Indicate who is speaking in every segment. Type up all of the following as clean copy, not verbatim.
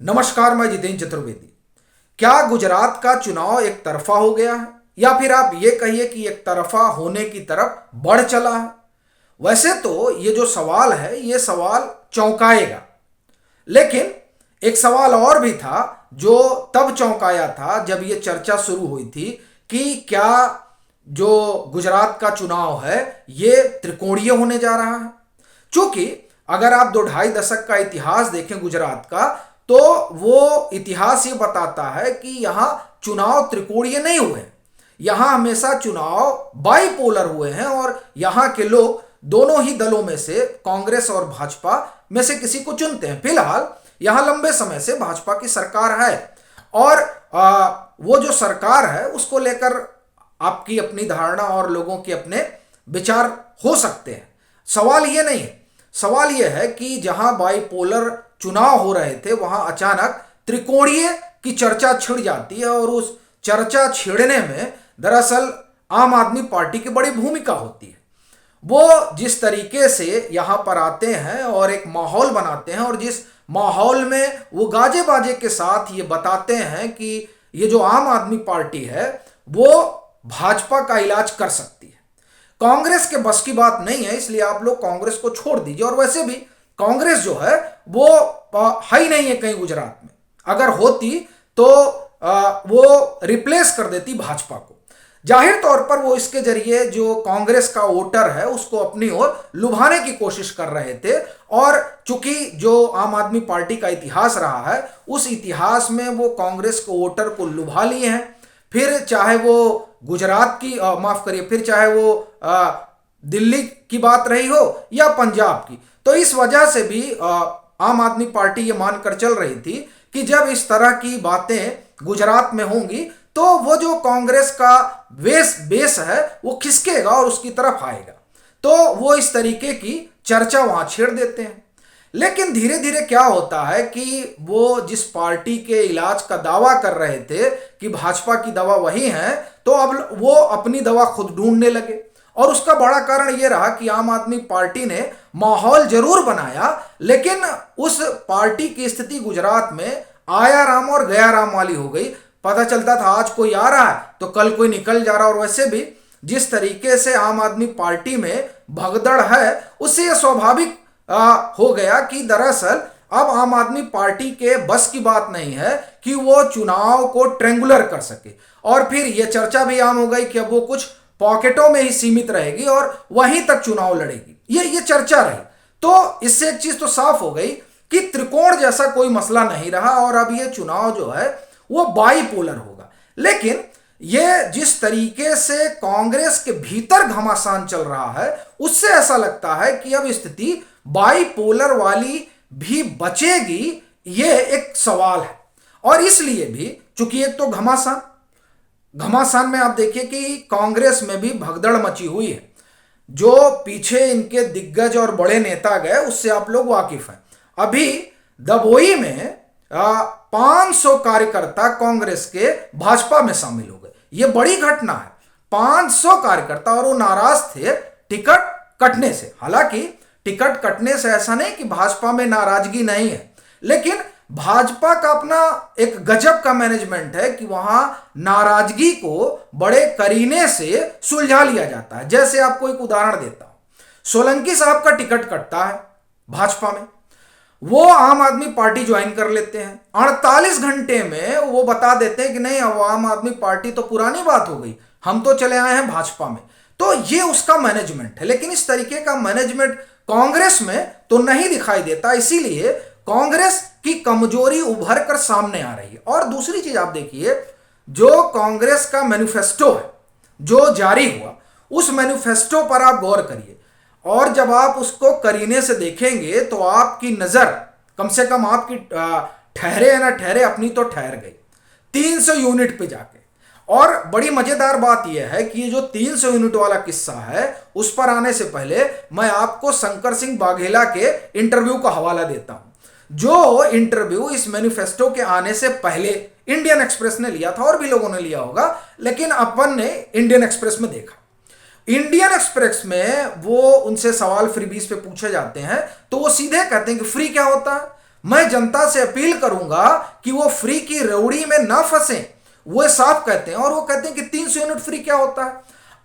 Speaker 1: नमस्कार, मैं जितेंद्र चतुर्वेदी। क्या गुजरात का चुनाव एक तरफा हो गया है या फिर आप ये कहिए कि एक तरफा होने की तरफ बढ़ चला है? वैसे तो ये जो सवाल है ये सवाल चौंकाएगा, लेकिन एक सवाल और भी था जो तब चौंकाया था जब ये चर्चा शुरू हुई थी कि क्या जो गुजरात का चुनाव है ये त्रिकोणीय होने जा रहा है। चूंकि अगर आप दो ढाई दशक का इतिहास देखें गुजरात का, तो वो इतिहास ये बताता है कि यहाँ चुनाव त्रिकोणीय नहीं हुए। यहाँ हमेशा चुनाव बाइपोलर हुए हैं और यहाँ के लोग दोनों ही दलों में से, कांग्रेस और भाजपा में से किसी को चुनते हैं। फिलहाल यहाँ लंबे समय से भाजपा की सरकार है और वो जो सरकार है उसको लेकर आपकी अपनी धारणा और लोगों के अपने विचार हो सकते हैं। सवाल ये नहीं है, सवाल यह है कि जहां बाइपोलर चुनाव हो रहे थे वहां अचानक त्रिकोणीय की चर्चा छिड़ जाती है और उस चर्चा छिड़ने में दरअसल आम आदमी पार्टी की बड़ी भूमिका होती है। वो जिस तरीके से यहां पर आते हैं और एक माहौल बनाते हैं और जिस माहौल में वो गाजे बाजे के साथ ये बताते हैं कि ये जो आम आदमी पार्टी है वो भाजपा का इलाज कर सकती है। कांग्रेस के बस की बात नहीं है, इसलिए आप लोग कांग्रेस को छोड़ दीजिए। और वैसे भी कांग्रेस जो है वो है ही नहीं है कहीं गुजरात में। अगर होती तो वो रिप्लेस कर देती भाजपा को। जाहिर तौर पर वो इसके जरिए जो कांग्रेस का वोटर है उसको अपनी ओर लुभाने की कोशिश कर रहे थे। और चूंकि जो आम आदमी पार्टी का इतिहास रहा है उस इतिहास में वो कांग्रेस को वोटर को लुभा लिए हैं। फिर चाहे वो गुजरात की माफ करिए, फिर चाहे वो दिल्ली की बात रही हो या पंजाब की, तो इस वजह से भी आम आदमी पार्टी ये मानकर चल रही थी कि जब इस तरह की बातें गुजरात में होंगी तो वो जो कांग्रेस का बेस है वो खिसकेगा और उसकी तरफ आएगा। तो वो इस तरीके की चर्चा वहां छेड़ देते हैं। लेकिन धीरे धीरे क्या होता है कि वो जिस पार्टी के इलाज का दावा कर रहे थे कि भाजपा की दवा वही है, तो अब वो अपनी दवा खुद ढूंढने लगे। और उसका बड़ा कारण ये रहा कि आम आदमी पार्टी ने माहौल जरूर बनाया, लेकिन उस पार्टी की स्थिति गुजरात में आया राम और गया राम वाली हो गई। पता चलता था आज कोई आ रहा है तो कल कोई निकल जा रहा। और वैसे भी जिस तरीके से आम आदमी पार्टी में भगदड़ है उससे यह स्वाभाविक हो गया कि दरअसल अब आम आदमी पार्टी के बस की बात नहीं है कि वो चुनाव को ट्रेंगुलर कर सके। और फिर यह चर्चा भी आम हो गई कि अब वो कुछ पॉकेटों में ही सीमित रहेगी और वहीं तक चुनाव लड़ेगी। ये चर्चा रही। तो इससे एक चीज तो साफ हो गई कि त्रिकोण जैसा कोई मसला नहीं रहा और अब ये चुनाव जो है वो बाइपोलर होगा। लेकिन ये जिस तरीके से कांग्रेस के भीतर घमासान चल रहा है उससे ऐसा लगता है कि अब स्थिति बाइपोलर वाली भी बचेगी, ये एक सवाल है। और इसलिए भी चूंकि एक तो घमासान में आप देखिए कि कांग्रेस में भी भगदड़ मची हुई है। जो पीछे इनके दिग्गज और बड़े नेता गए उससे आप लोग वाकिफ हैं। अभी दबोई में 500 कार्यकर्ता कांग्रेस के भाजपा में शामिल हो गए। ये बड़ी घटना है। 500 कार्यकर्ता, और वो नाराज थे टिकट कटने से। हालांकि टिकट कटने से ऐसा नहीं कि भाजपा में नाराजगी नहीं है, लेकिन भाजपा का अपना एक गजब का मैनेजमेंट है कि वहां नाराजगी को बड़े करीने से सुलझा लिया जाता है। जैसे आपको एक उदाहरण देता हूं, सोलंकी साहब का टिकट कटता है भाजपा में, वो आम आदमी पार्टी ज्वाइन कर लेते हैं। 48 घंटे में वो बता देते हैं कि नहीं, अब आम आदमी पार्टी तो पुरानी बात हो गई, हम तो चले आए हैं भाजपा में। तो ये उसका मैनेजमेंट है। लेकिन इस तरीके का मैनेजमेंट कांग्रेस में तो नहीं दिखाई देता, इसीलिए कांग्रेस की कमजोरी उभर कर सामने आ रही है। और दूसरी चीज आप देखिए, जो कांग्रेस का मैनिफेस्टो है जो जारी हुआ, उस मैनिफेस्टो पर आप गौर करिए और जब आप उसको करीने से देखेंगे तो आपकी नजर कम से कम आपकी ठहरे या ना ठहरे, अपनी तो ठहर गई 300 यूनिट पे जाके। और बड़ी मजेदार बात यह है कि ये जो 300 यूनिट वाला किस्सा है उस पर आने से पहले मैं आपको शंकर सिंह वाघेला के इंटरव्यू का हवाला देता हूं, जो इंटरव्यू इस मैनिफेस्टो के आने से पहले इंडियन एक्सप्रेस ने लिया था और भी लोगों ने लिया होगा, लेकिन अपन ने इंडियन एक्सप्रेस में देखा। इंडियन एक्सप्रेस में वो उनसे सवाल फ्रीबीज पे पूछे जाते हैं तो वो सीधे कहते हैं कि फ्री क्या होता है। मैं जनता से अपील करूंगा कि वो फ्री की रेवड़ी में ना फंसे, वो साफ कहते हैं। और वो कहते हैं कि 300 यूनिट फ्री क्या होता है।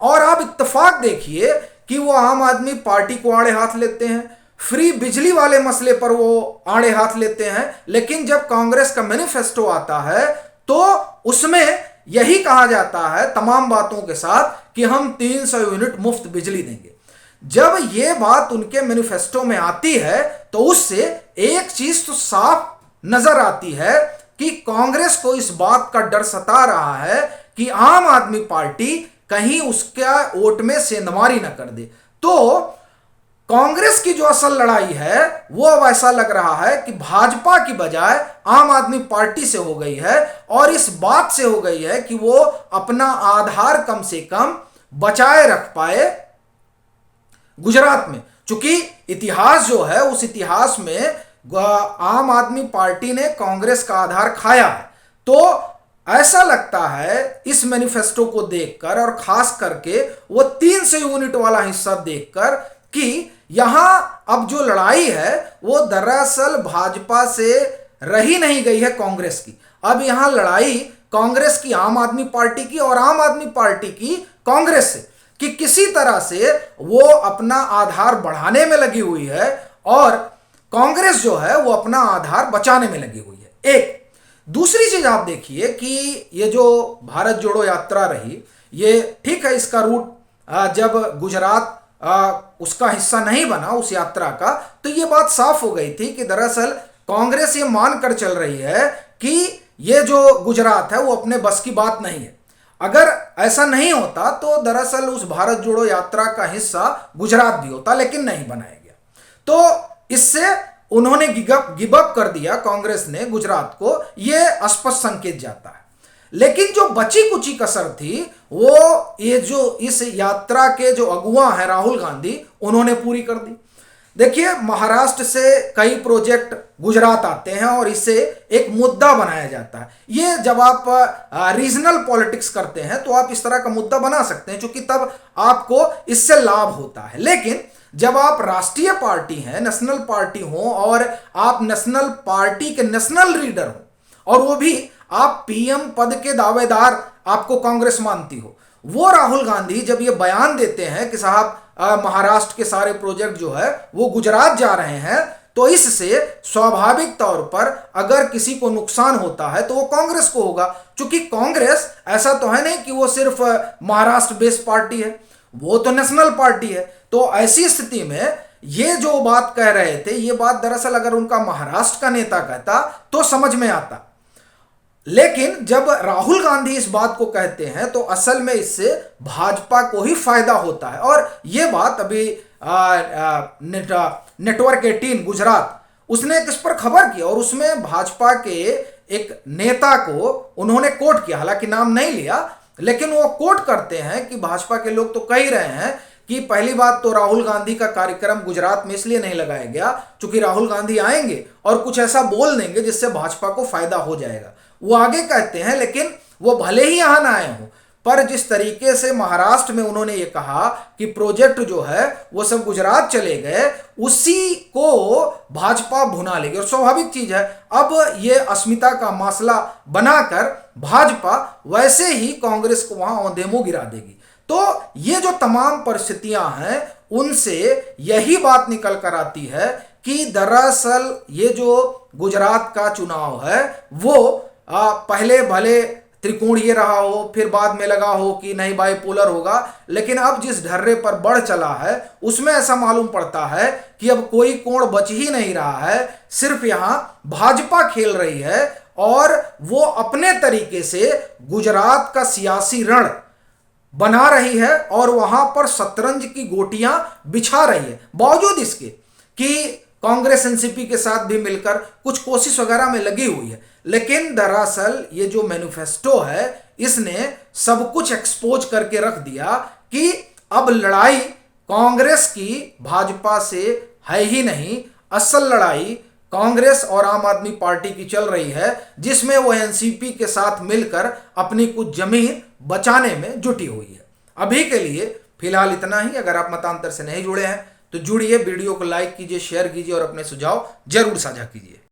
Speaker 1: और आप इत्तेफाक देखिए कि वो आम आदमी पार्टी को आड़े हाथ लेते हैं, फ्री बिजली वाले मसले पर वो आड़े हाथ लेते हैं। लेकिन जब कांग्रेस का मैनिफेस्टो आता है तो उसमें यही कहा जाता है तमाम बातों के साथ कि हम 300 यूनिट मुफ्त बिजली देंगे। जब ये बात उनके मैनिफेस्टो में आती है तो उससे एक चीज तो साफ नजर आती है कि कांग्रेस को इस बात का डर सता रहा है कि आम आदमी पार्टी कहीं उसका वोट में सेंधमारी न कर दे। तो कांग्रेस की जो असल लड़ाई है वो अब ऐसा लग रहा है कि भाजपा की बजाय आम आदमी पार्टी से हो गई है, और इस बात से हो गई है कि वो अपना आधार कम से कम बचाए रख पाए गुजरात में। चूंकि इतिहास जो है उस इतिहास में आम आदमी पार्टी ने कांग्रेस का आधार खाया है। तो ऐसा लगता है इस मैनिफेस्टो को देखकर, और खास करके वो 300 यूनिट वाला हिस्सा देखकर, कि यहां अब जो लड़ाई है वो दरअसल भाजपा से रही नहीं गई है कांग्रेस की। अब यहां लड़ाई कांग्रेस की आम आदमी पार्टी की और आम आदमी पार्टी की कांग्रेस से, कि किसी तरह से वो अपना आधार बढ़ाने में लगी हुई है और कांग्रेस जो है वो अपना आधार बचाने में लगी हुई है। एक दूसरी चीज आप देखिए कि ये जो भारत जोड़ो यात्रा रही, ये ठीक है, इसका रूट जब गुजरात उसका हिस्सा नहीं बना उस यात्रा का, तो ये बात साफ हो गई थी कि दरअसल कांग्रेस ये मानकर चल रही है कि ये जो गुजरात है वो अपने बस की बात नहीं है। अगर ऐसा नहीं होता तो दरअसल उस भारत जोड़ो यात्रा का हिस्सा गुजरात भी होता, लेकिन नहीं बनाया गया। तो इससे उन्होंने गिव अप कर दिया कांग्रेस ने गुजरात को, यह स्पष्ट संकेत जाता है। लेकिन जो बची कुची कसर थी वो ये जो इस यात्रा के जो अगुआ हैं राहुल गांधी, उन्होंने पूरी कर दी। देखिए, महाराष्ट्र से कई प्रोजेक्ट गुजरात आते हैं और इसे एक मुद्दा बनाया जाता है। ये जब आप रीजनल पॉलिटिक्स करते हैं तो आप इस तरह का मुद्दा बना सकते हैं, क्योंकि तब आपको इससे लाभ होता है। लेकिन जब आप राष्ट्रीय पार्टी हैं, नेशनल पार्टी हो, और आप नेशनल पार्टी के नेशनल लीडर हो, और वो भी आप पीएम पद के दावेदार आपको कांग्रेस मानती हो, वो राहुल गांधी जब ये बयान देते हैं कि साहब महाराष्ट्र के सारे प्रोजेक्ट जो है वो गुजरात जा रहे हैं, तो इससे स्वाभाविक तौर पर अगर किसी को नुकसान होता है तो वो कांग्रेस को होगा। क्योंकि कांग्रेस ऐसा तो है नहीं कि वो सिर्फ महाराष्ट्र बेस्ड पार्टी है, वो तो नेशनल पार्टी है। तो ऐसी स्थिति में ये जो बात कह रहे थे, ये बात दरअसल अगर उनका महाराष्ट्र का नेता कहता तो समझ में आता। लेकिन जब राहुल गांधी इस बात को कहते हैं तो असल में इससे भाजपा को ही फायदा होता है। और ये बात अभी नेटवर्क 18 गुजरात उसने इस पर खबर की, और उसमें भाजपा के एक नेता को उन्होंने कोट किया, हालांकि नाम नहीं लिया, लेकिन वो कोट करते हैं कि भाजपा के लोग तो कह ही रहे हैं कि पहली बात तो राहुल गांधी का कार्यक्रम गुजरात में इसलिए नहीं लगाया गया क्योंकि राहुल गांधी आएंगे और कुछ ऐसा बोल देंगे जिससे भाजपा को फायदा हो जाएगा। वो आगे कहते हैं, लेकिन वो भले ही यहां ना आए हों, पर जिस तरीके से महाराष्ट्र में उन्होंने ये कहा कि प्रोजेक्ट जो है वो सब गुजरात चले गए, उसी को भाजपा भुना लेगी। और स्वाभाविक चीज है, अब ये अस्मिता का मसला बनाकर भाजपा वैसे ही कांग्रेस को वहां औंधेमुंह गिरा देगी। तो ये जो तमाम परिस्थितियां हैं उनसे यही बात निकल कर आती है कि दरअसल ये जो गुजरात का चुनाव है वो पहले भले त्रिकोणीय रहा हो, फिर बाद में लगा हो कि नहीं बाइपोलर होगा, लेकिन अब जिस ढर्रे पर बढ़ चला है उसमें ऐसा मालूम पड़ता है कि अब कोई कोण बच ही नहीं रहा है। सिर्फ यहां भाजपा खेल रही है और वो अपने तरीके से गुजरात का सियासी रण बना रही है और वहां पर शतरंज की गोटियां बिछा रही है, बावजूद इसके कि कांग्रेस एनसीपी के साथ भी मिलकर कुछ कोशिश वगैरह में लगी हुई है। लेकिन दरअसल ये जो मैनिफेस्टो है इसने सब कुछ एक्सपोज करके रख दिया कि अब लड़ाई कांग्रेस की भाजपा से है ही नहीं, असल लड़ाई कांग्रेस और आम आदमी पार्टी की चल रही है, जिसमें वो एनसीपी के साथ मिलकर अपनी कुछ जमीन बचाने में जुटी हुई है। अभी के लिए फिलहाल इतना ही। अगर आप मतांतर से नहीं जुड़े हैं तो जुड़िए, वीडियो को लाइक कीजिए, शेयर कीजिए और अपने सुझाव जरूर साझा कीजिए।